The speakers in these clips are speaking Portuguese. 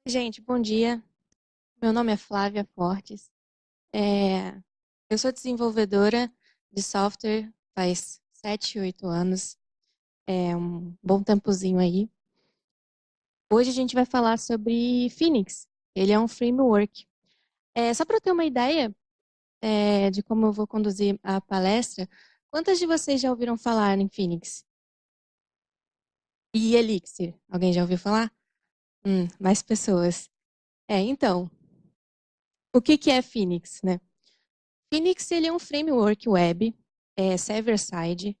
Gente, bom dia. Meu nome é Flávia Fortes. É, eu sou desenvolvedora de software faz 7, 8 anos. É um bom tempozinho aí. Hoje a gente vai falar sobre Phoenix. Ele é um framework. Só para eu ter uma ideia, de como eu vou conduzir a palestra, quantas de vocês já ouviram falar em Phoenix? E Elixir? Alguém já ouviu falar? Mais pessoas. Então, o que que é Phoenix, né? Phoenix ele é um framework web, server-side.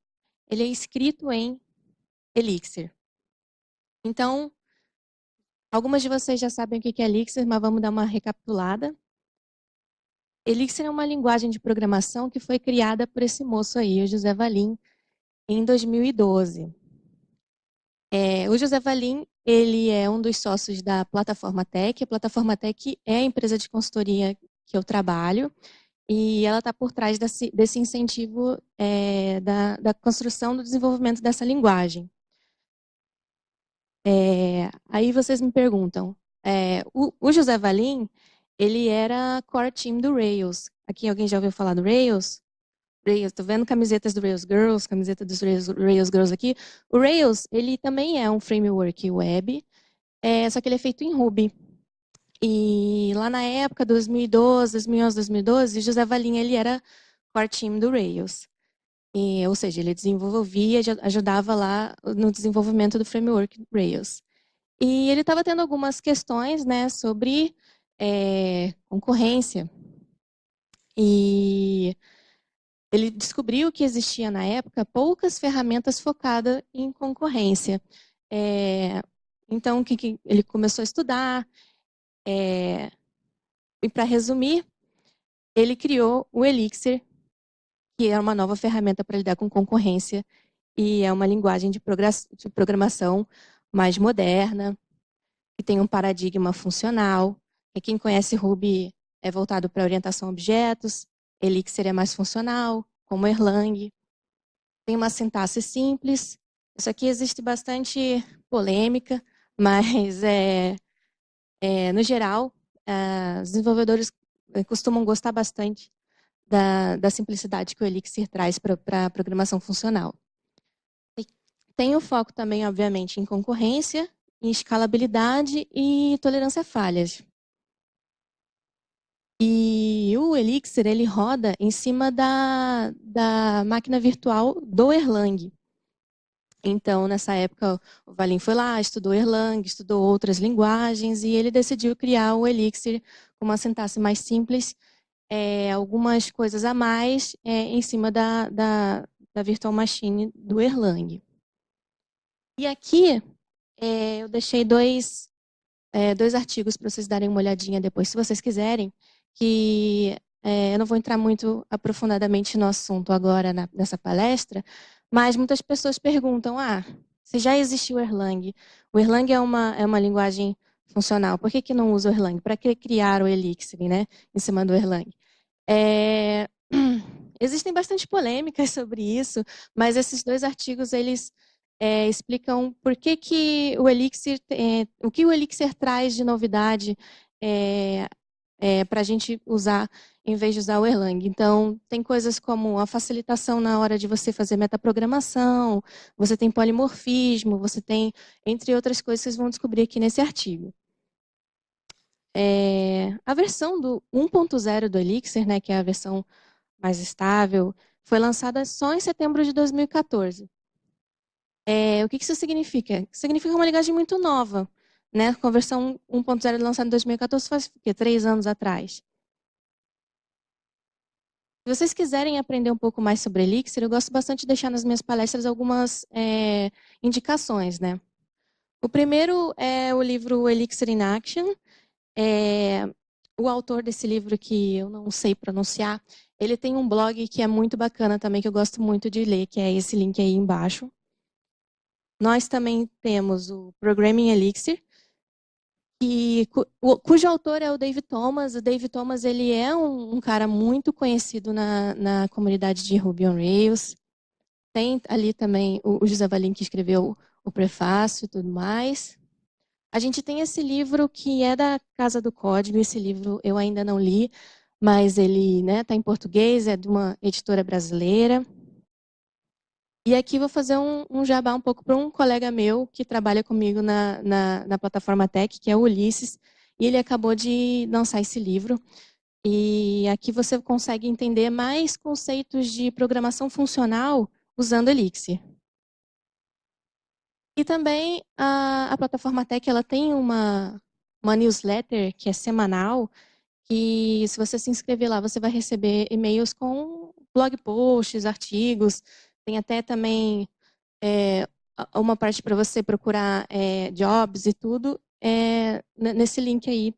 Ele é escrito em Elixir. Então, algumas de vocês já sabem o que é Elixir, mas vamos dar uma recapitulada. Elixir é uma linguagem de programação que foi criada por esse moço aí, o José Valim, em 2012. O José Valim, ele é um dos sócios da Plataforma Tech. A Plataforma Tech é a empresa de consultoria que eu trabalho. E ela está por trás desse incentivo da construção do desenvolvimento dessa linguagem. Aí vocês me perguntam, o José Valim, ele era core team do Rails. Aqui alguém já ouviu falar do Rails? Rails, tô vendo camisetas do Rails Girls, camiseta dos Rails Girls aqui. O Rails, ele também é um framework web, só que ele é feito em Ruby. E lá na época, 2012, 2011, 2012, José Valim, ele era core team do Rails. Ou seja, ele desenvolvia, ajudava lá no desenvolvimento do framework Rails. E ele estava tendo algumas questões, né, sobre concorrência. E ele descobriu que existia na época poucas ferramentas focadas em concorrência. Então, que ele começou a estudar. E para resumir, ele criou o Elixir, que é uma nova ferramenta para lidar com concorrência e é uma linguagem de programação mais moderna, que tem um paradigma funcional. E quem conhece Ruby é voltado para orientação a objetos, Elixir é mais funcional, como Erlang. Tem uma sintaxe simples. Isso aqui existe bastante polêmica, mas no geral, os desenvolvedores costumam gostar bastante da simplicidade que o Elixir traz para a programação funcional. Tem o foco também, obviamente, em concorrência, em escalabilidade e tolerância a falhas. E o Elixir, ele roda em cima da máquina virtual do Erlang. Então, nessa época, o Valim foi lá, estudou Erlang, estudou outras linguagens, e ele decidiu criar o Elixir com uma sintaxe mais simples, algumas coisas a mais em cima da virtual machine do Erlang. E aqui, eu deixei dois artigos para vocês darem uma olhadinha depois, se vocês quiserem, que eu não vou entrar muito aprofundadamente no assunto agora nessa palestra, mas muitas pessoas perguntam, se já existiu o Erlang? O Erlang é uma linguagem funcional, por que não usa o Erlang? Para que criar o Elixir, né, em cima do Erlang? Existem bastante polêmicas sobre isso, mas esses dois artigos, eles explicam por que o Elixir, o que o Elixir traz de novidade para a gente usar em vez de usar o Erlang. Então, tem coisas como a facilitação na hora de você fazer metaprogramação, você tem polimorfismo, você tem, entre outras coisas, vocês vão descobrir aqui nesse artigo. A versão do 1.0 do Elixir, né, que é a versão mais estável, foi lançada só em setembro de 2014. O que isso significa? Significa uma linguagem muito nova, né? Com a versão 1.0 lançada em 2014, faz o quê? 3 anos atrás. Se vocês quiserem aprender um pouco mais sobre Elixir, eu gosto bastante de deixar nas minhas palestras algumas indicações, né? O primeiro é o livro Elixir in Action. O autor desse livro, que eu não sei pronunciar, ele tem um blog que é muito bacana também, que eu gosto muito de ler, que é esse link aí embaixo. Nós também temos o Programming Elixir, cujo autor é o David Thomas. O David Thomas, ele é um cara muito conhecido na comunidade de Ruby on Rails. Tem ali também o José Valim, que escreveu o prefácio e tudo mais. A gente tem esse livro que é da Casa do Código, esse livro eu ainda não li, mas ele está em português, é de uma editora brasileira. E aqui vou fazer um jabá um pouco para um colega meu que trabalha comigo na plataforma Tech, que é o Ulisses, e ele acabou de lançar esse livro. E aqui você consegue entender mais conceitos de programação funcional usando Elixir. E também a plataforma Tech ela tem uma newsletter que é semanal, que se você se inscrever lá, você vai receber e-mails com blog posts, artigos, tem até também uma parte para você procurar jobs e tudo, nesse link aí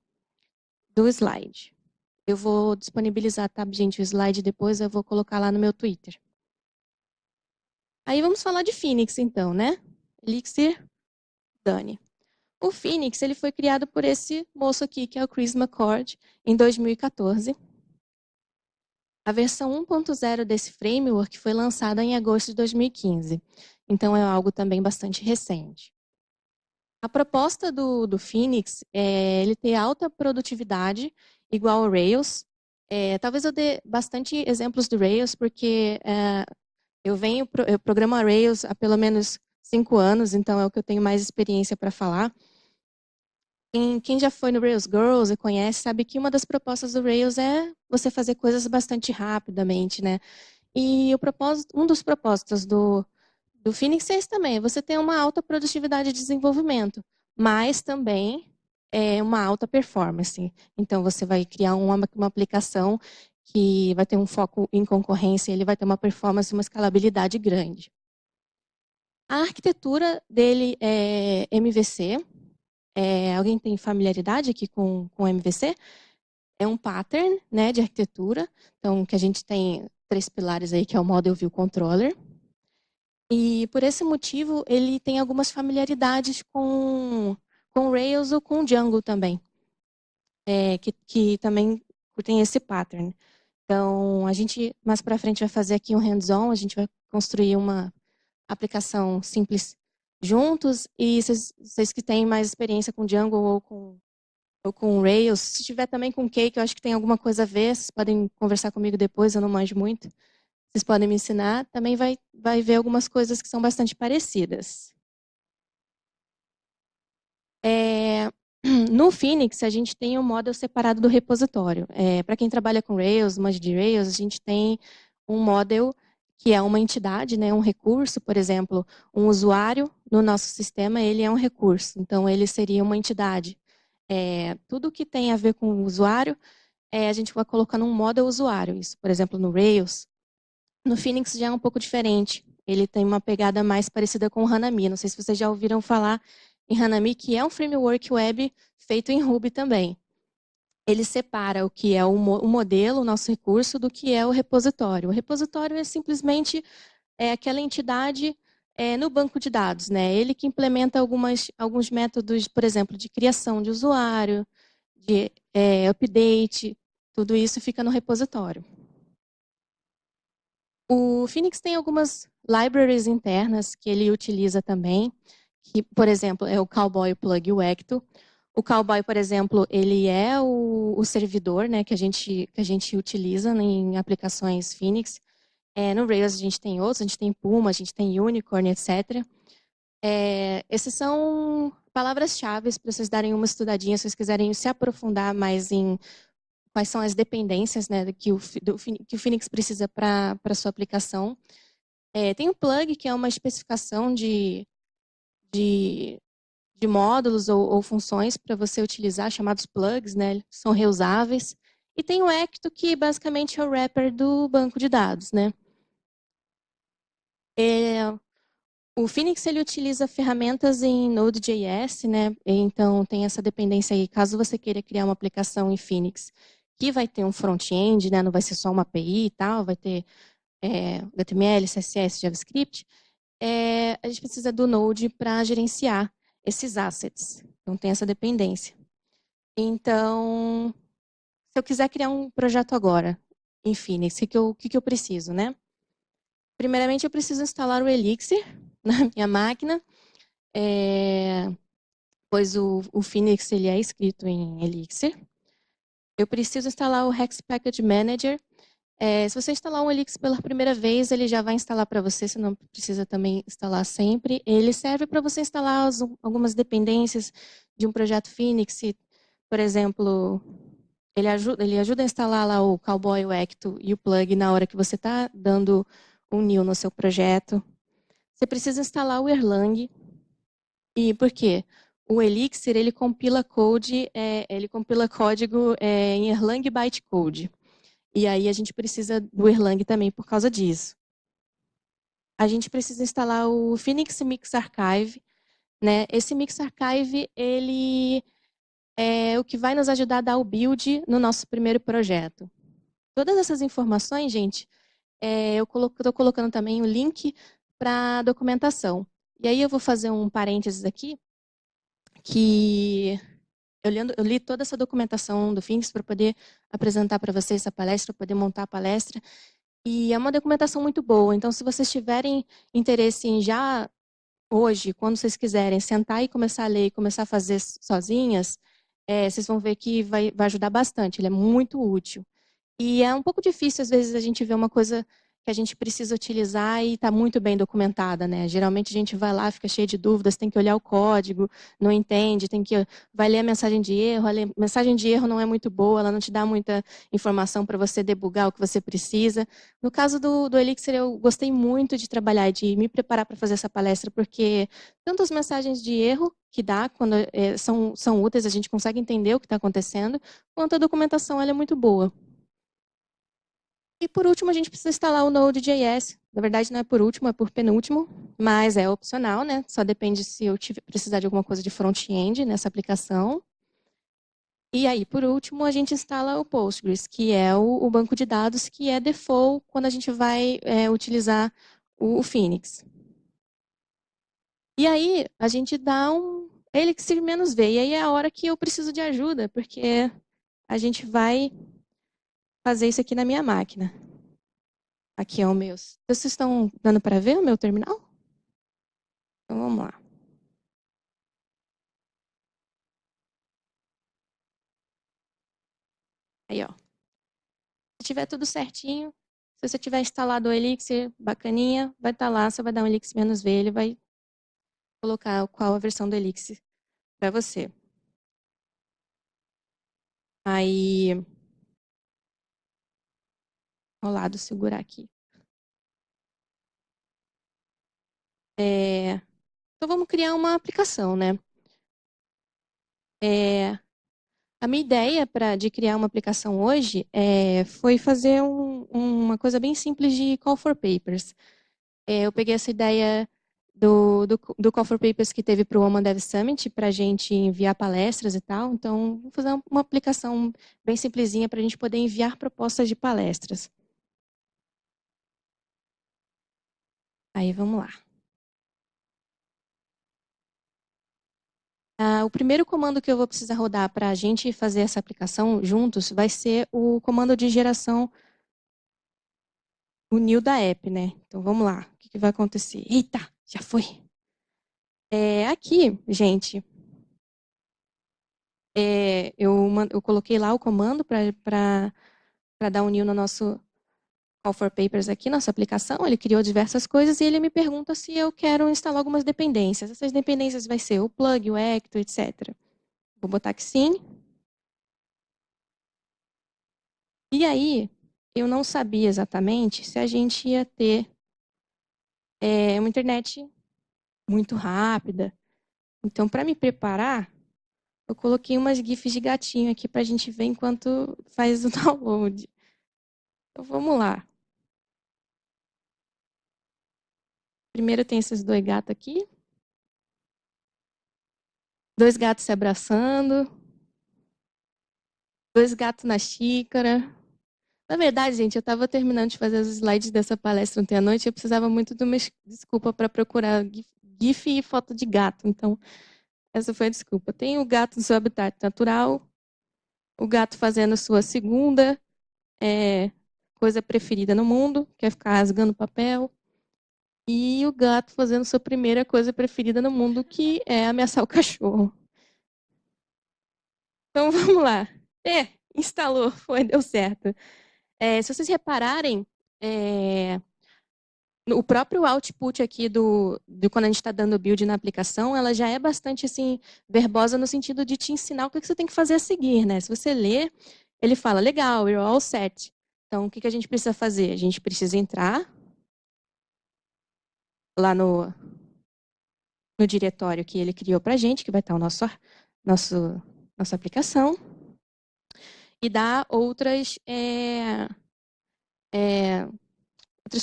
do slide. Eu vou disponibilizar, tá, gente, o slide depois, eu vou colocar lá no meu Twitter. Aí vamos falar de Phoenix, então, né? Elixir, Dani. O Phoenix ele foi criado por esse moço aqui, que é o Chris McCord, em 2014. A versão 1.0 desse framework foi lançada em agosto de 2015. Então, é algo também bastante recente. A proposta do Phoenix é ele ter alta produtividade, igual ao Rails. Talvez eu dê bastante exemplos do Rails, porque eu programo a Rails há pelo menos 5 anos, então é o que eu tenho mais experiência para falar. Quem já foi no Rails Girls e conhece, sabe que uma das propostas do Rails é você fazer coisas bastante rapidamente, né? E um dos propósitos do Phoenix é esse também, é você ter uma alta produtividade de desenvolvimento, mas também uma alta performance. Então, você vai criar uma aplicação que vai ter um foco em concorrência, ele vai ter uma performance e uma escalabilidade grande. A arquitetura dele é MVC. Alguém tem familiaridade aqui com MVC? É um pattern, né, de arquitetura. Então, que a gente tem 3 pilares aí, que é o Model View Controller. E por esse motivo, ele tem algumas familiaridades com Rails ou com Django também, que também tem esse pattern. Então, a gente mais para frente vai fazer aqui um hands-on, a gente vai construir uma aplicação simples juntos, e vocês que têm mais experiência com Django ou com Rails, se tiver também com Cake, eu acho que tem alguma coisa a ver, vocês podem conversar comigo depois, eu não manjo muito. Vocês podem me ensinar, também vai ver algumas coisas que são bastante parecidas. No Phoenix, a gente tem um model separado do repositório. Para quem trabalha com Rails, manja de Rails, a gente tem um model que é uma entidade, né, um recurso, por exemplo, um usuário no nosso sistema, ele é um recurso. Então, ele seria uma entidade. Tudo que tem a ver com o usuário, a gente vai colocar num model usuário. Isso, por exemplo, no Rails. No Phoenix já é um pouco diferente. Ele tem uma pegada mais parecida com o Hanami. Não sei se vocês já ouviram falar em Hanami, que é um framework web feito em Ruby também. Ele separa o que é o modelo, o nosso recurso, do que é o repositório. O repositório é simplesmente aquela entidade no banco de dados, né? Ele que implementa alguns métodos, por exemplo, de criação de usuário, de update, tudo isso fica no repositório. O Phoenix tem algumas libraries internas que ele utiliza também, que, por exemplo, é o Cowboy Plug e o Ecto. O Cowboy, por exemplo, ele é o servidor, né, que a gente utiliza em aplicações Phoenix. No Rails a gente tem outros, a gente tem Puma, a gente tem Unicorn, etc. Esses são palavras-chave para vocês darem uma estudadinha, se vocês quiserem se aprofundar mais em quais são as dependências, né, que o Phoenix precisa para a sua aplicação. Tem o plug, que é uma especificação de, de módulos ou funções para você utilizar, chamados plugs, né, são reusáveis. E tem o Ecto, que basicamente é o wrapper do banco de dados, né. O Phoenix ele utiliza ferramentas em Node.js, né? Então tem essa dependência aí. Caso você queira criar uma aplicação em Phoenix que vai ter um front-end, né? Não vai ser só uma API e tal, vai ter HTML, CSS, JavaScript. A gente precisa do Node para gerenciar esses assets. Então tem essa dependência. Então, se eu quiser criar um projeto agora em Phoenix, o que eu preciso, né? Primeiramente, eu preciso instalar o Elixir na minha máquina. pois o Phoenix ele é escrito em Elixir. Eu preciso instalar o Hex Package Manager. Se você instalar um Elixir pela primeira vez, ele já vai instalar para você não precisa também instalar sempre. Ele serve para você instalar algumas dependências de um projeto Phoenix. Por exemplo, ele ajuda a instalar lá o Cowboy, o Ecto e o plug na hora que você está dando um new no seu projeto. Você precisa instalar o Erlang. E por quê? O Elixir ele compila código em Erlang bytecode. E aí a gente precisa do Erlang também por causa disso. A gente precisa instalar o Phoenix Mix Archive, né? Esse Mix Archive ele é o que vai nos ajudar a dar o build no nosso primeiro projeto. Todas essas informações, gente, eu estou colocando também o link para a documentação. E aí eu vou fazer um parênteses aqui, que eu li toda essa documentação do Phoenix para poder apresentar para vocês essa palestra, para poder montar a palestra. E é uma documentação muito boa. Então, se vocês tiverem interesse em já hoje, quando vocês quiserem sentar e começar a ler e começar a fazer sozinhas, vocês vão ver que vai ajudar bastante. Ele é muito útil. E é um pouco difícil, às vezes, a gente ver uma coisa que a gente precisa utilizar e está muito bem documentada, né? Geralmente a gente vai lá, fica cheio de dúvidas, tem que olhar o código, não entende, vai ler a mensagem de erro, a mensagem de erro não é muito boa, ela não te dá muita informação para você debugar o que você precisa. No caso do Elixir, eu gostei muito de trabalhar e de me preparar para fazer essa palestra, porque tanto as mensagens de erro que dá, quando são úteis, a gente consegue entender o que está acontecendo, quanto a documentação ela é muito boa. E por último, a gente precisa instalar o Node.js. Na verdade, não é por último, é por penúltimo, mas é opcional, né? Só depende se eu precisar de alguma coisa de front-end nessa aplicação. E aí, por último, a gente instala o Postgres, que é o banco de dados que é default quando a gente vai utilizar o Phoenix. E aí, a gente dá um Elixir-V. E aí é a hora que eu preciso de ajuda, porque a gente vai fazer isso aqui na minha máquina. Aqui é o meu. Vocês estão dando para ver o meu terminal? Então vamos lá. Aí, ó. Se tiver tudo certinho, se você tiver instalado o Elixir, bacaninha, vai estar lá, você vai dar um Elixir-V, ele vai colocar qual a versão do Elixir para você. Aí, ao lado, segurar aqui. Então vamos criar uma aplicação, né? A minha ideia de criar uma aplicação hoje foi fazer uma coisa bem simples de Call for Papers. Eu peguei essa ideia do Call for Papers que teve para o Woman Dev Summit para a gente enviar palestras e tal. Então, vou fazer uma aplicação bem simplesinha para a gente poder enviar propostas de palestras. Aí, vamos lá. O primeiro comando que eu vou precisar rodar para a gente fazer essa aplicação juntos vai ser o comando de geração, o new da app, né? Então, vamos lá. O que vai acontecer? Eita, já foi. Aqui, gente, eu coloquei lá o comando para dar um new no nosso Call for Papers aqui, nossa aplicação. Ele criou diversas coisas e ele me pergunta se eu quero instalar algumas dependências. Essas dependências vai ser o plug, o ecto, etc. Vou botar que sim. E aí, eu não sabia exatamente se a gente ia ter uma internet muito rápida. Então, para me preparar, eu coloquei umas GIFs de gatinho aqui para a gente ver enquanto faz o download. Então, vamos lá. Primeiro tem esses dois gatos aqui. Dois gatos se abraçando. Dois gatos na xícara. Na verdade, gente, eu estava terminando de fazer os slides dessa palestra ontem à noite e eu precisava muito de uma desculpa para procurar GIF e foto de gato. Então, essa foi a desculpa. Tem o gato no seu habitat natural, o gato fazendo sua segunda coisa preferida no mundo, que é ficar rasgando papel, e o gato fazendo sua primeira coisa preferida no mundo, que é ameaçar o cachorro. Então, vamos lá. Instalou, foi, deu certo. Se vocês repararem, o próprio output aqui do quando a gente está dando build na aplicação, ela já é bastante assim verbosa no sentido de te ensinar o que você tem que fazer a seguir, né? Se você ler, ele fala, legal, you're all set. Então, o que a gente precisa fazer? A gente precisa entrar lá no diretório que ele criou para a gente, que vai estar o nossa aplicação, e dar outras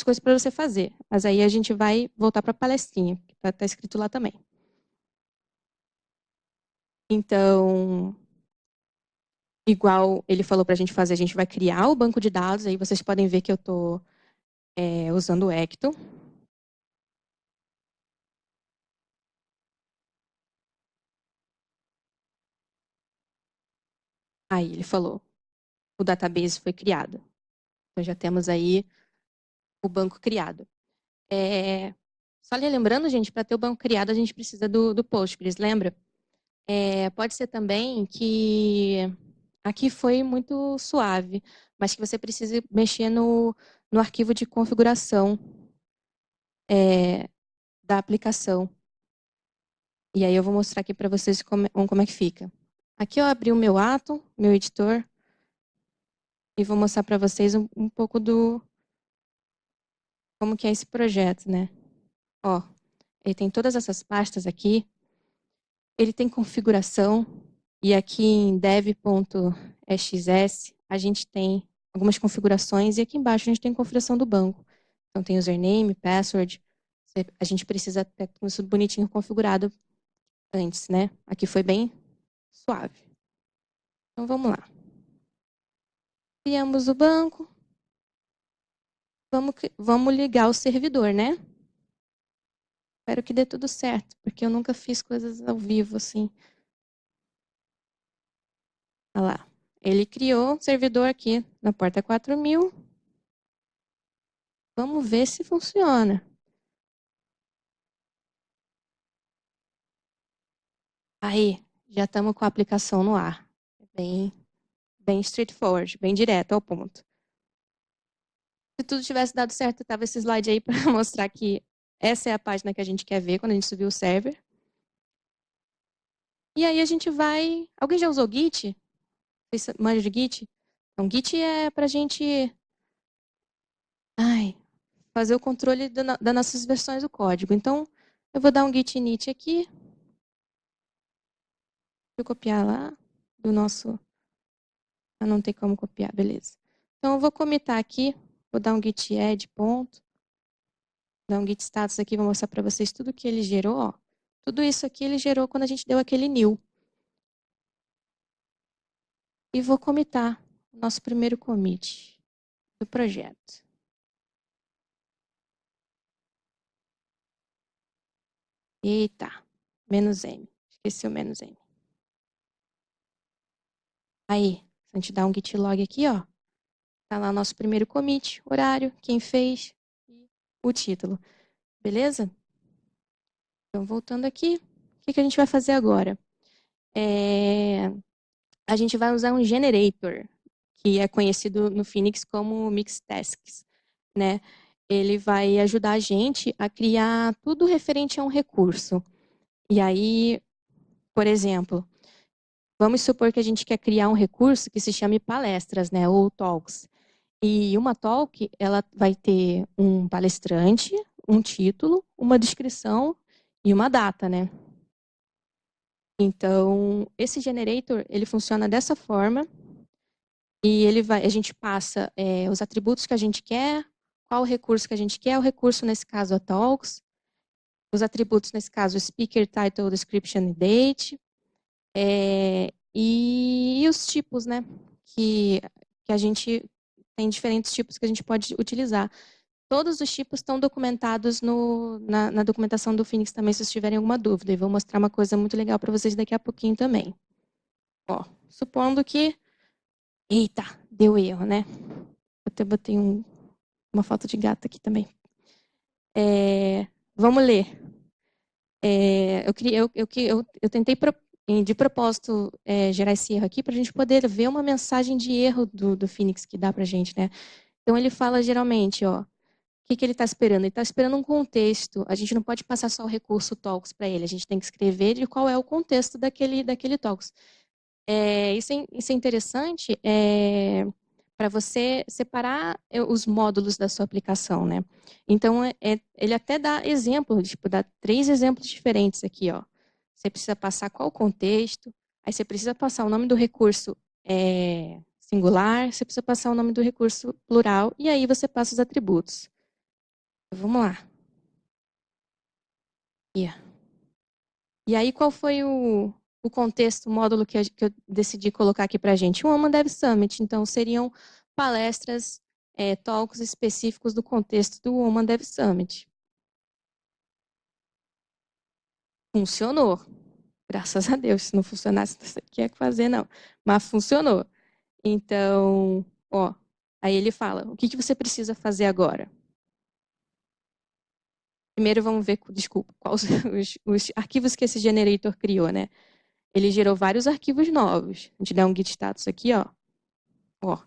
coisas para você fazer. Mas aí a gente vai voltar para a palestrinha, que está escrito lá também. Então, igual ele falou para a gente fazer, a gente vai criar o banco de dados, aí vocês podem ver que eu estou usando o Ecto. Aí ele falou, o database foi criado. Então já temos aí o banco criado. Só lembrando, gente, para ter o banco criado, a gente precisa do Postgres, lembra? Pode ser também que aqui foi muito suave, mas que você precise mexer no arquivo de configuração da aplicação. E aí eu vou mostrar aqui para vocês como é que fica. Aqui eu abri o meu atom, meu editor, e vou mostrar para vocês um pouco do como que é esse projeto, né? Ó, ele tem todas essas pastas aqui, ele tem configuração, e aqui em dev.xs a gente tem algumas configurações, e aqui embaixo a gente tem configuração do banco. Então tem username, password, a gente precisa ter isso bonitinho configurado antes, né? Aqui foi bem suave. Então vamos lá. Criamos o banco. Vamos ligar o servidor, né? Espero que dê tudo certo, porque eu nunca fiz coisas ao vivo assim. Olha lá. Ele criou um servidor aqui na porta 4000. Vamos ver se funciona. Aí, já estamos com a aplicação no ar. Bem straightforward, bem direto ao ponto. Se tudo tivesse dado certo, tava esse slide aí para mostrar que essa é a página que a gente quer ver quando a gente subir o server. E aí a gente vai... Alguém já usou Git? Você manja de Git? Então, Git é para a gente fazer o controle das nossas versões do código. Então, eu vou dar um git init aqui. Deixa eu copiar lá do nosso... não tem como copiar, beleza. Então, eu vou comitar aqui. Vou dar um git add ponto. Dar um git status aqui, vou mostrar para vocês tudo que ele gerou. Ó. Tudo isso aqui ele gerou quando a gente deu aquele new. E vou comitar o nosso primeiro commit do projeto. Eita, -m. Esqueci o -m. Aí, a gente dá um git log aqui, ó. Tá lá o nosso primeiro commit, horário, quem fez e o título. Beleza? Então, voltando aqui, o que a gente vai fazer agora? A gente vai usar um generator, que é conhecido no Phoenix como Mixtasks, né? Ele vai ajudar a gente a criar tudo referente a um recurso. E aí, por exemplo, vamos supor que a gente quer criar um recurso que se chame palestras, né? Ou talks. E uma talk, ela vai ter um palestrante, um título, uma descrição e uma data, né? Então, esse generator, ele funciona dessa forma e a gente passa os atributos que a gente quer, qual o recurso que a gente quer, o recurso, nesse caso, a talks, os atributos, nesse caso, speaker, title, description e date, e os tipos, né? Que a gente tem diferentes tipos que a gente pode utilizar. Todos os tipos estão documentados na documentação do Phoenix também, se vocês tiverem alguma dúvida. E vou mostrar uma coisa muito legal para vocês daqui a pouquinho também. Ó, supondo que... Eita, deu erro, né? Eu até botei uma foto de gato aqui também. Vamos ler. Eu tentei E de propósito, gerar esse erro aqui para a gente poder ver uma mensagem de erro do Phoenix que dá para a gente, né? Então, ele fala geralmente, ó, o que ele está esperando? Ele está esperando um contexto. A gente não pode passar só o recurso talks para ele. A gente tem que escrever de qual é o contexto daquele talks. Isso é interessante para você separar os módulos da sua aplicação, né? Então, ele até dá exemplo, tipo, dá 3 exemplos diferentes aqui, ó. Você precisa passar qual o contexto, aí você precisa passar o nome do recurso singular, você precisa passar o nome do recurso plural, e aí você passa os atributos. Vamos lá. Yeah. E aí, qual foi o contexto, o módulo que eu decidi colocar aqui para a gente? O Woman Dev Summit. Então, seriam palestras, talks específicos do contexto do Woman Dev Summit. Funcionou. Graças a Deus. Se não funcionasse, não sei o que ia fazer, não. Mas funcionou. Então, ó, aí ele fala, o que você precisa fazer agora? Primeiro vamos ver, desculpa, quais os arquivos que esse generator criou, né? Ele gerou vários arquivos novos. A gente dá um git status aqui, ó. Ó,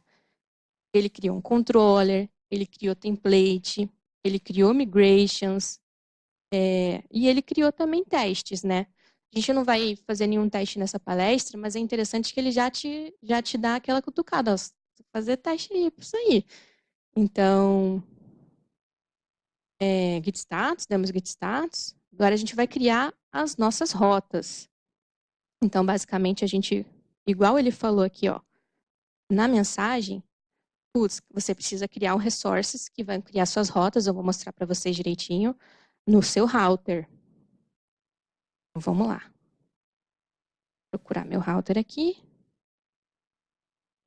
ele criou um controller, ele criou template, ele criou migrations, e ele criou também testes, né? A gente não vai fazer nenhum teste nessa palestra, mas é interessante que ele já te dá aquela cutucada, ó, fazer teste aí, isso aí. Então, git status, demos git status. Agora a gente vai criar as nossas rotas. Então, basicamente, a gente, igual ele falou aqui, ó, na mensagem, putz, você precisa criar um resources que vai criar suas rotas, eu vou mostrar para vocês direitinho, no seu router. Então, vamos lá. Procurar meu router aqui.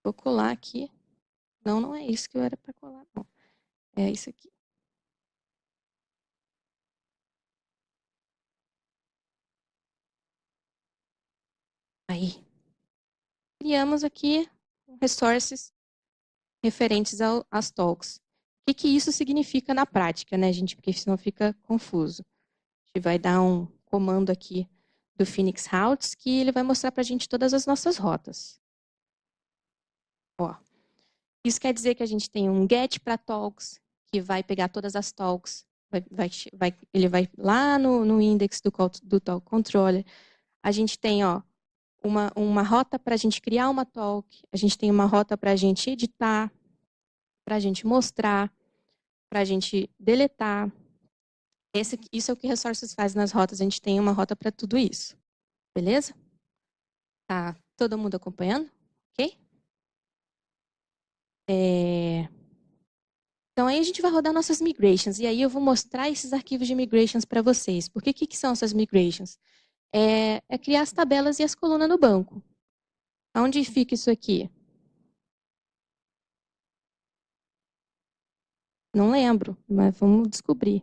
Vou colar aqui. Não, não é isso que eu era para colar, não. É isso aqui. Aí. Criamos aqui resources referentes às talks. O que isso significa na prática, né, gente? Porque senão fica confuso. A gente vai dar um comando aqui do Phoenix Routes que ele vai mostrar para a gente todas as nossas rotas. Ó, isso quer dizer que a gente tem um get para talks, que vai pegar todas as talks, ele vai lá no index do talk controller. A gente tem, ó, uma rota para a gente criar uma talk, a gente tem uma rota para a gente editar, para a gente mostrar, para a gente deletar. Isso é o que Resources faz nas rotas, a gente tem uma rota para tudo isso. Beleza? Tá todo mundo acompanhando? Ok? Então, aí a gente vai rodar nossas migrations. E aí eu vou mostrar esses arquivos de migrations para vocês. Por que são essas migrations? É criar as tabelas e as colunas no banco. Onde fica isso aqui? Não lembro, mas vamos descobrir.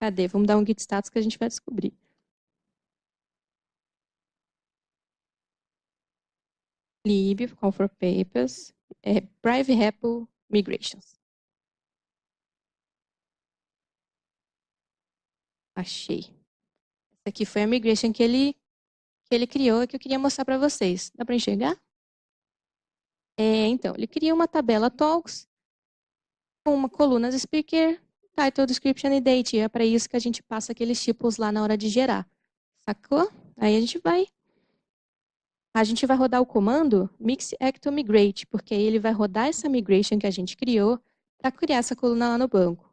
Cadê? Vamos dar um git status que a gente vai descobrir. lib, call for papers, private repo migrations. Achei. Essa aqui foi a migration que ele criou e que eu queria mostrar para vocês. Dá para enxergar? Então, ele cria uma tabela talks com uma coluna speaker, title, description e date. E é para isso que a gente passa aqueles tipos lá na hora de gerar. Sacou? Aí a gente vai rodar o comando mix acto migrate, porque aí ele vai rodar essa migration que a gente criou para criar essa coluna lá no banco.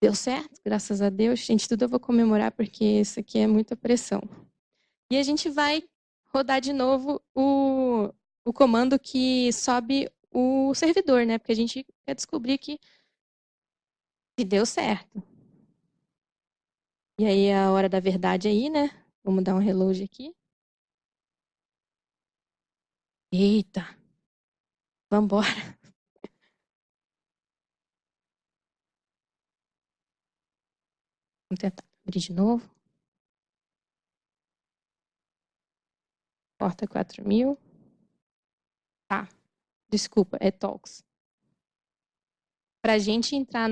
Deu certo? Graças a Deus. Gente, tudo eu vou comemorar porque isso aqui é muita pressão. E a gente vai rodar de novo o comando que sobe o servidor, né? Porque a gente quer descobrir que deu certo. E aí é a hora da verdade aí, né? Vamos dar um reload aqui. Eita. Vambora. Vamos tentar abrir de novo. Porta 4000. Tá. Desculpa, é Talks. para a gente entrar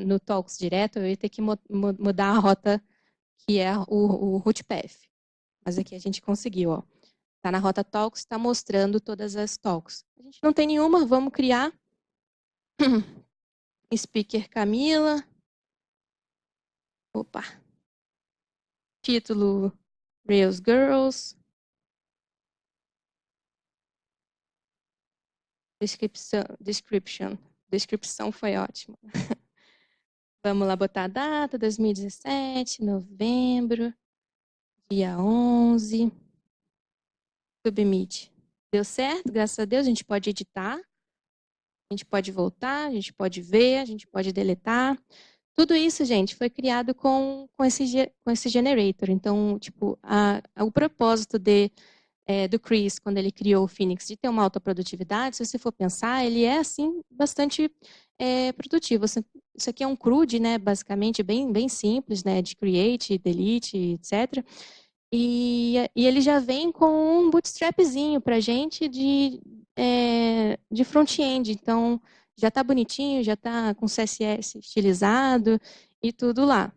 no Talks direto, eu ia ter que mudar a rota, que é o root path. Mas aqui a gente conseguiu, ó. Tá na rota Talks, está mostrando todas as Talks. A gente não tem nenhuma, vamos criar. Speaker Camila. Opa. Título Rails Girls. Descripção foi ótima. Vamos lá botar a data, 2017, novembro, dia 11. Submit. Deu certo, graças a Deus, a gente pode editar, a gente pode voltar, a gente pode ver, a gente pode deletar. Tudo isso, gente, foi criado com esse generator. Então, tipo, o propósito do Chris, quando ele criou o Phoenix, de ter uma alta produtividade, se você for pensar, ele é, assim, bastante produtivo. Isso aqui é um CRUD, né, basicamente, bem simples, né, de create, delete, etc. E ele já vem com um bootstrapzinho para a gente de front-end. Então, já está bonitinho, já está com CSS estilizado e tudo lá.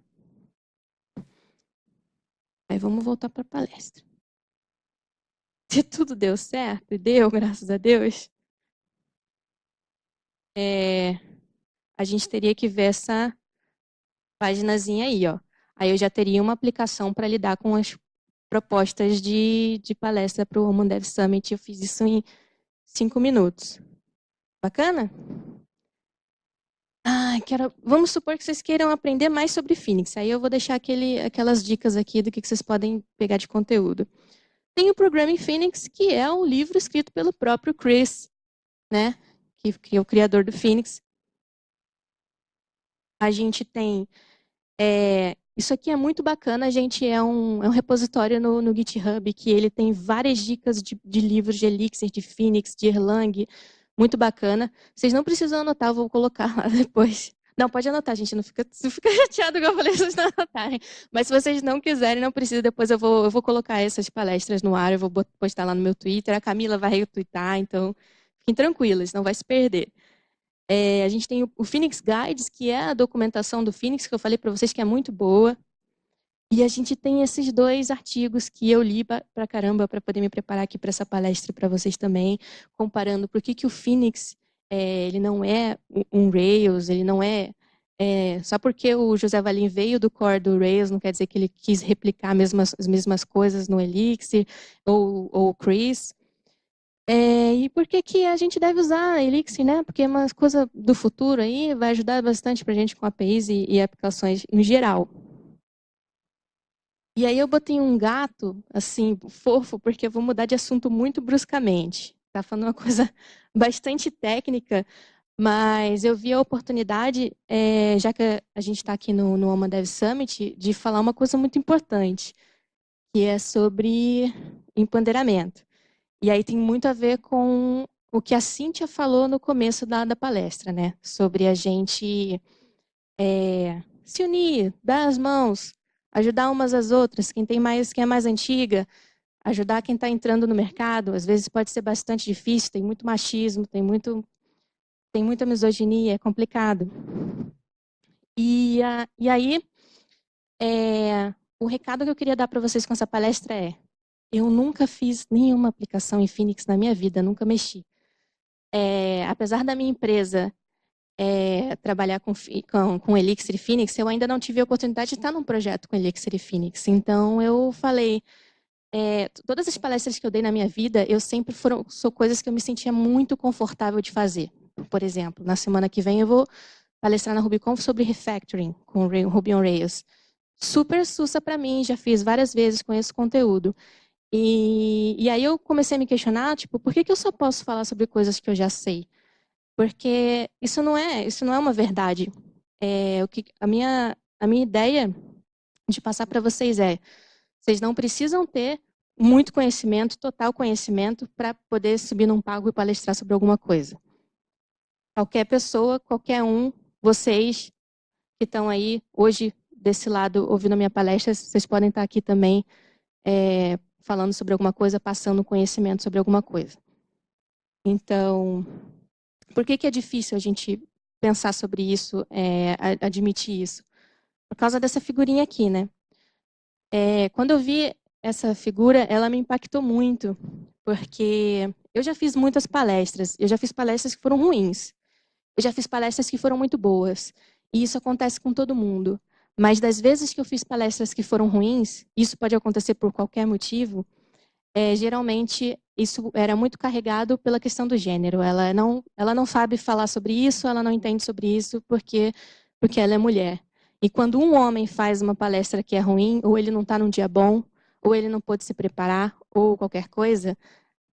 Aí vamos voltar para a palestra. Se tudo deu certo, e deu, graças a Deus, a gente teria que ver essa paginazinha aí, ó. Aí eu já teria uma aplicação para lidar com as propostas de palestra para o Women Dev Summit. Eu fiz isso em 5 minutos. Bacana? Vamos supor que vocês queiram aprender mais sobre Phoenix. Aí eu vou deixar aquelas dicas aqui do que vocês podem pegar de conteúdo. Tem o Programming Phoenix, que é um livro escrito pelo próprio Chris, né? Que é o criador do Phoenix. A gente tem... isso aqui é muito bacana, a gente é um repositório no GitHub, que ele tem várias dicas de livros de Elixir, de Phoenix, de Erlang, muito bacana. Vocês não precisam anotar, eu vou colocar lá depois. Não, pode anotar, gente, não fica chateado igual eu falei, vocês não anotarem. Mas se vocês não quiserem, não precisa, depois eu vou colocar essas palestras no ar, eu vou postar lá no meu Twitter, a Camila vai retweetar, então fiquem tranquilas, não vai se perder. A gente tem o Phoenix Guides, que é a documentação do Phoenix, que eu falei para vocês que é muito boa. E a gente tem esses 2 artigos que eu li pra caramba para poder me preparar aqui para essa palestra para vocês também, comparando por que o Phoenix ele não é um Rails, ele não só porque o José Valim veio do core do Rails, não quer dizer que ele quis replicar as mesmas coisas no Elixir ou o Chris. E por que a gente deve usar Elixir, né? Porque é uma coisa do futuro aí, vai ajudar bastante para a gente com APIs e aplicações em geral. E aí eu botei um gato, assim, fofo, porque eu vou mudar de assunto muito bruscamente. Tá falando uma coisa bastante técnica, mas eu vi a oportunidade, já que a gente está aqui no Women Dev Summit, de falar uma coisa muito importante, que é sobre empoderamento. E aí tem muito a ver com o que a Cíntia falou no começo da palestra, né? Sobre a gente se unir, dar as mãos, ajudar umas às outras, quem é mais antiga, ajudar quem está entrando no mercado. Às vezes pode ser bastante difícil, tem muito machismo, tem muita misoginia, é complicado. E aí, o recado que eu queria dar para vocês com essa palestra é: eu nunca fiz nenhuma aplicação em Phoenix na minha vida, nunca mexi. Apesar da minha empresa trabalhar com Elixir e Phoenix, eu ainda não tive a oportunidade de estar num projeto com Elixir e Phoenix. Então, eu falei, todas as palestras que eu dei na minha vida, são coisas que eu me sentia muito confortável de fazer. Por exemplo, na semana que vem eu vou palestrar na RubyConf sobre refactoring com Ruby on Rails. Super sussa para mim, já fiz várias vezes, conheço conteúdo. E aí eu comecei a me questionar, tipo, por que eu só posso falar sobre coisas que eu já sei? Porque isso não é uma verdade. A minha ideia de passar para vocês vocês não precisam ter muito conhecimento, total conhecimento, para poder subir num palco e palestrar sobre alguma coisa. Qualquer pessoa, qualquer um, vocês que estão aí hoje desse lado ouvindo a minha palestra, vocês podem estar aqui também falando sobre alguma coisa, passando conhecimento sobre alguma coisa. Então, por que é difícil a gente pensar sobre isso, admitir isso? Por causa dessa figurinha aqui, né? Quando eu vi essa figura, ela me impactou muito, porque eu já fiz muitas palestras, eu já fiz palestras que foram ruins, eu já fiz palestras que foram muito boas, e isso acontece com todo mundo. Mas das vezes que eu fiz palestras que foram ruins, isso pode acontecer por qualquer motivo, geralmente isso era muito carregado pela questão do gênero. Ela não sabe falar sobre isso, ela não entende sobre isso porque ela é mulher. E quando um homem faz uma palestra que é ruim, ou ele não está num dia bom, ou ele não pôde se preparar, ou qualquer coisa,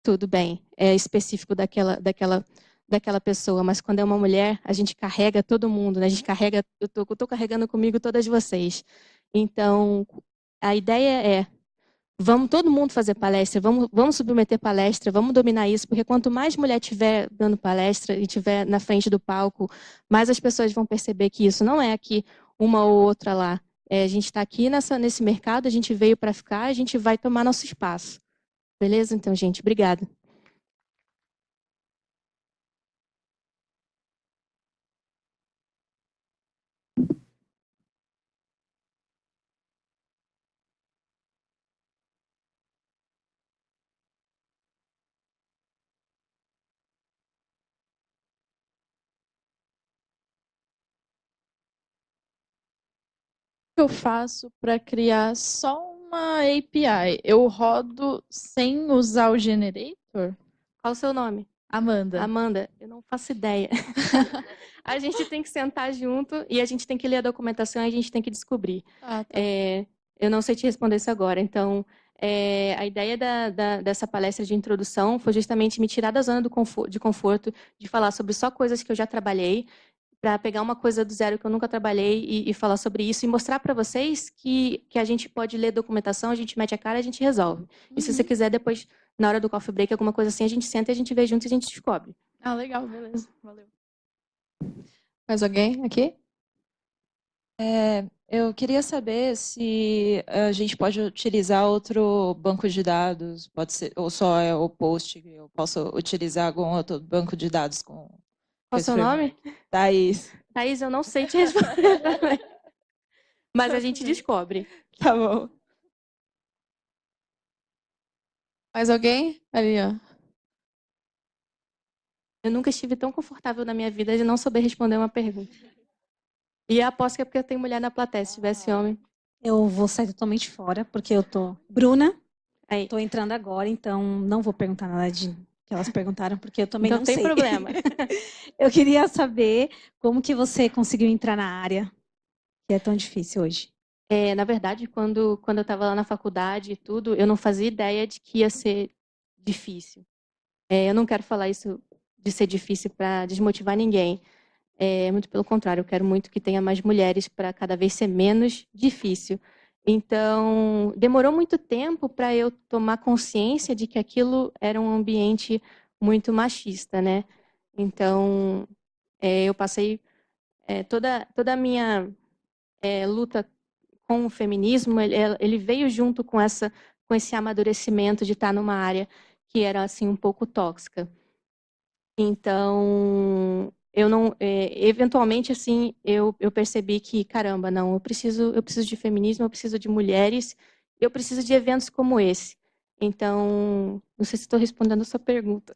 tudo bem, é específico daquela pessoa. Mas quando é uma mulher, a gente carrega todo mundo, né? A gente carrega, eu tô carregando comigo todas vocês. Então, a ideia é vamos todo mundo fazer palestra, vamos submeter palestra, vamos dominar isso, porque quanto mais mulher tiver dando palestra e tiver na frente do palco, mais as pessoas vão perceber que isso não é aqui uma ou outra lá. A gente está aqui nesse mercado, a gente veio para ficar, a gente vai tomar nosso espaço. Beleza? Então, gente, obrigada. Que eu faço para criar só uma API? Eu rodo sem usar o generator? Qual o seu nome? Amanda. Amanda, eu não faço ideia. A gente tem que sentar junto e a gente tem que ler a documentação e a gente tem que descobrir. Ah, tá. Eu não sei te responder isso agora. Então, a ideia dessa palestra de introdução foi justamente me tirar da zona de conforto, de falar sobre só coisas que eu já trabalhei, para pegar uma coisa do zero que eu nunca trabalhei e falar sobre isso e mostrar para vocês que a gente pode ler documentação, a gente mete a cara e a gente resolve. E se você quiser, depois, na hora do coffee break, alguma coisa assim, a gente senta e a gente vê junto e a gente descobre. Ah, legal, beleza. Valeu. Mais alguém aqui? Eu queria saber se a gente pode utilizar outro banco de dados, pode ser, ou só é o Post, eu posso utilizar algum outro banco de dados com Qual o seu nome? Thaís. Thaís, eu não sei te responder também. Mas a gente descobre. Tá bom. Mais alguém? Ali, ó. Eu nunca estive tão confortável na minha vida de não saber responder uma pergunta. E eu aposto que é porque eu tenho mulher na plateia. Se tivesse homem. Eu vou sair totalmente fora, porque eu tô. Bruna, Aí. tô entrando agora, então não vou perguntar nada de que elas perguntaram, porque eu também Então não tem sei. problema. Eu queria saber como que você conseguiu entrar na área, que é tão difícil hoje. Na verdade, quando eu estava lá na faculdade e tudo, eu não fazia ideia de que ia ser difícil. Eu não quero falar isso de ser difícil para desmotivar ninguém. Muito pelo contrário, eu quero muito que tenha mais mulheres para cada vez ser menos difícil. Então, demorou muito tempo para eu tomar consciência de que aquilo era um ambiente muito machista, né? Então, eu passei toda a minha luta com o feminismo, ele veio junto com esse amadurecimento de estar numa área que era assim um pouco tóxica. Então, eu não, eventualmente assim, eu percebi que caramba, não, eu preciso de feminismo, eu preciso de mulheres, eu preciso de eventos como esse. Então, não sei se estou respondendo a sua pergunta.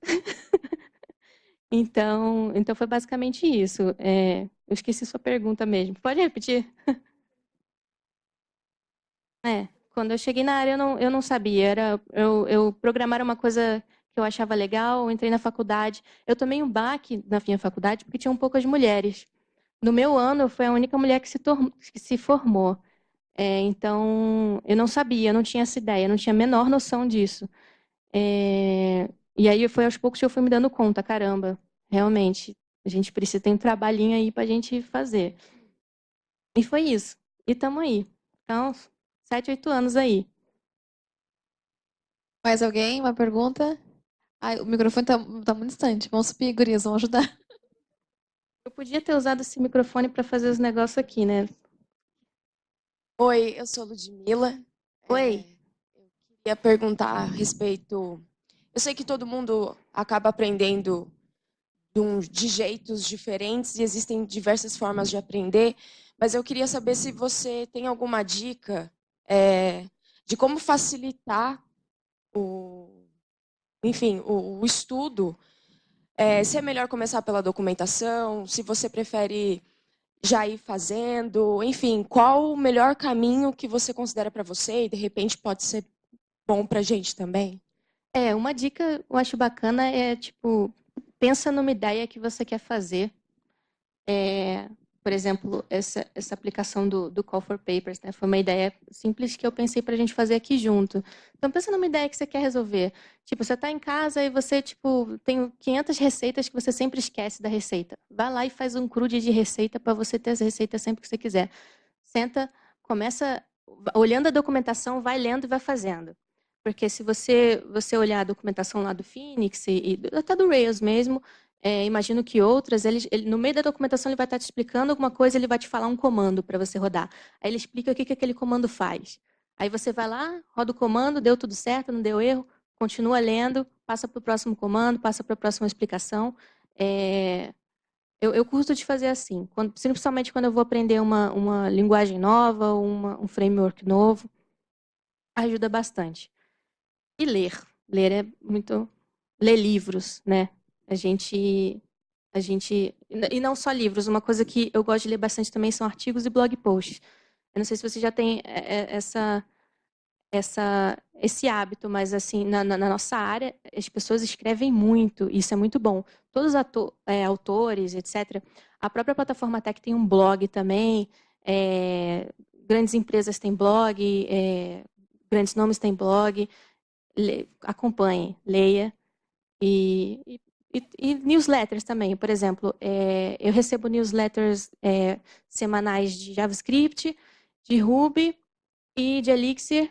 Então foi basicamente isso. Eu esqueci sua pergunta mesmo. Pode repetir? Quando eu cheguei na área, eu não sabia. Eu programar uma coisa que eu achava legal, eu entrei na faculdade. Eu tomei um baque na minha faculdade porque tinham poucas mulheres. No meu ano, eu fui a única mulher que se formou. Então, eu não sabia, eu não tinha essa ideia, eu não tinha a menor noção disso. E aí, foi aos poucos que eu fui me dando conta, caramba, realmente, a gente precisa ter um trabalhinho aí pra gente fazer. E foi isso. E estamos aí. Então, 7, 8 anos aí. Mais alguém? Uma pergunta? Ai, o microfone tá muito distante. Vamos subir, gurias, vamos ajudar. Eu podia ter usado esse microfone para fazer os negócios aqui, né? Oi, eu sou Ludmila. Oi. Eu queria perguntar a respeito. Eu sei que todo mundo acaba aprendendo de jeitos diferentes e existem diversas formas de aprender, mas eu queria saber se você tem alguma dica de como facilitar o estudo. Se é melhor começar pela documentação, se você prefere já ir fazendo, enfim, qual o melhor caminho que você considera para você e de repente pode ser bom para a gente também? Uma dica eu acho bacana é, tipo, pensa numa ideia que você quer fazer. Por exemplo, essa aplicação do Call for Papers, né? Foi uma ideia simples que eu pensei para a gente fazer aqui junto. Então, pensa numa ideia que você quer resolver. Tipo, você está em casa e você, tipo, tem 500 receitas que você sempre esquece da receita. Vai lá e faz um crude de receita para você ter as receitas sempre que você quiser. Senta, começa olhando a documentação, vai lendo e vai fazendo. Porque se você olhar a documentação lá do Phoenix e até do Rails mesmo, imagino que outras, no meio da documentação ele vai estar te explicando alguma coisa, ele vai te falar um comando para você rodar. Aí ele explica o que aquele comando faz. Aí você vai lá, roda o comando, deu tudo certo, não deu erro, continua lendo, passa para o próximo comando, passa para a próxima explicação. Eu curto de fazer assim, principalmente quando eu vou aprender uma linguagem nova, um framework novo, ajuda bastante. E ler. Ler é muito... Ler livros, né? A gente... E não só livros, uma coisa que eu gosto de ler bastante também são artigos e blog posts. Eu não sei se você já tem esse hábito, mas assim, na nossa área, as pessoas escrevem muito, isso é muito bom. Todos os autores, etc. A própria plataforma Tech tem um blog também, grandes empresas têm blog, grandes nomes têm blog. Acompanhe, leia. E newsletters também, por exemplo, eu recebo newsletters semanais de JavaScript, de Ruby e de Elixir,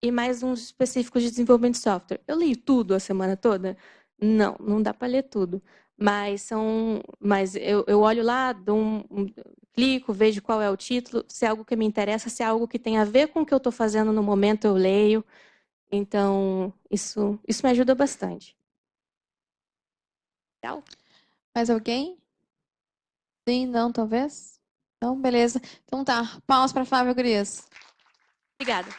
e mais uns específicos de desenvolvimento de software. Eu leio tudo a semana toda? Não, não dá para ler tudo. Mas eu olho lá, clico, vejo qual é o título, se é algo que me interessa, se é algo que tem a ver com o que eu estou fazendo no momento, eu leio. Então, isso me ajuda bastante. Tchau. Mais alguém? Sim, não, talvez? Então, beleza. Então tá, palmas para Flávia Gurias. Obrigada.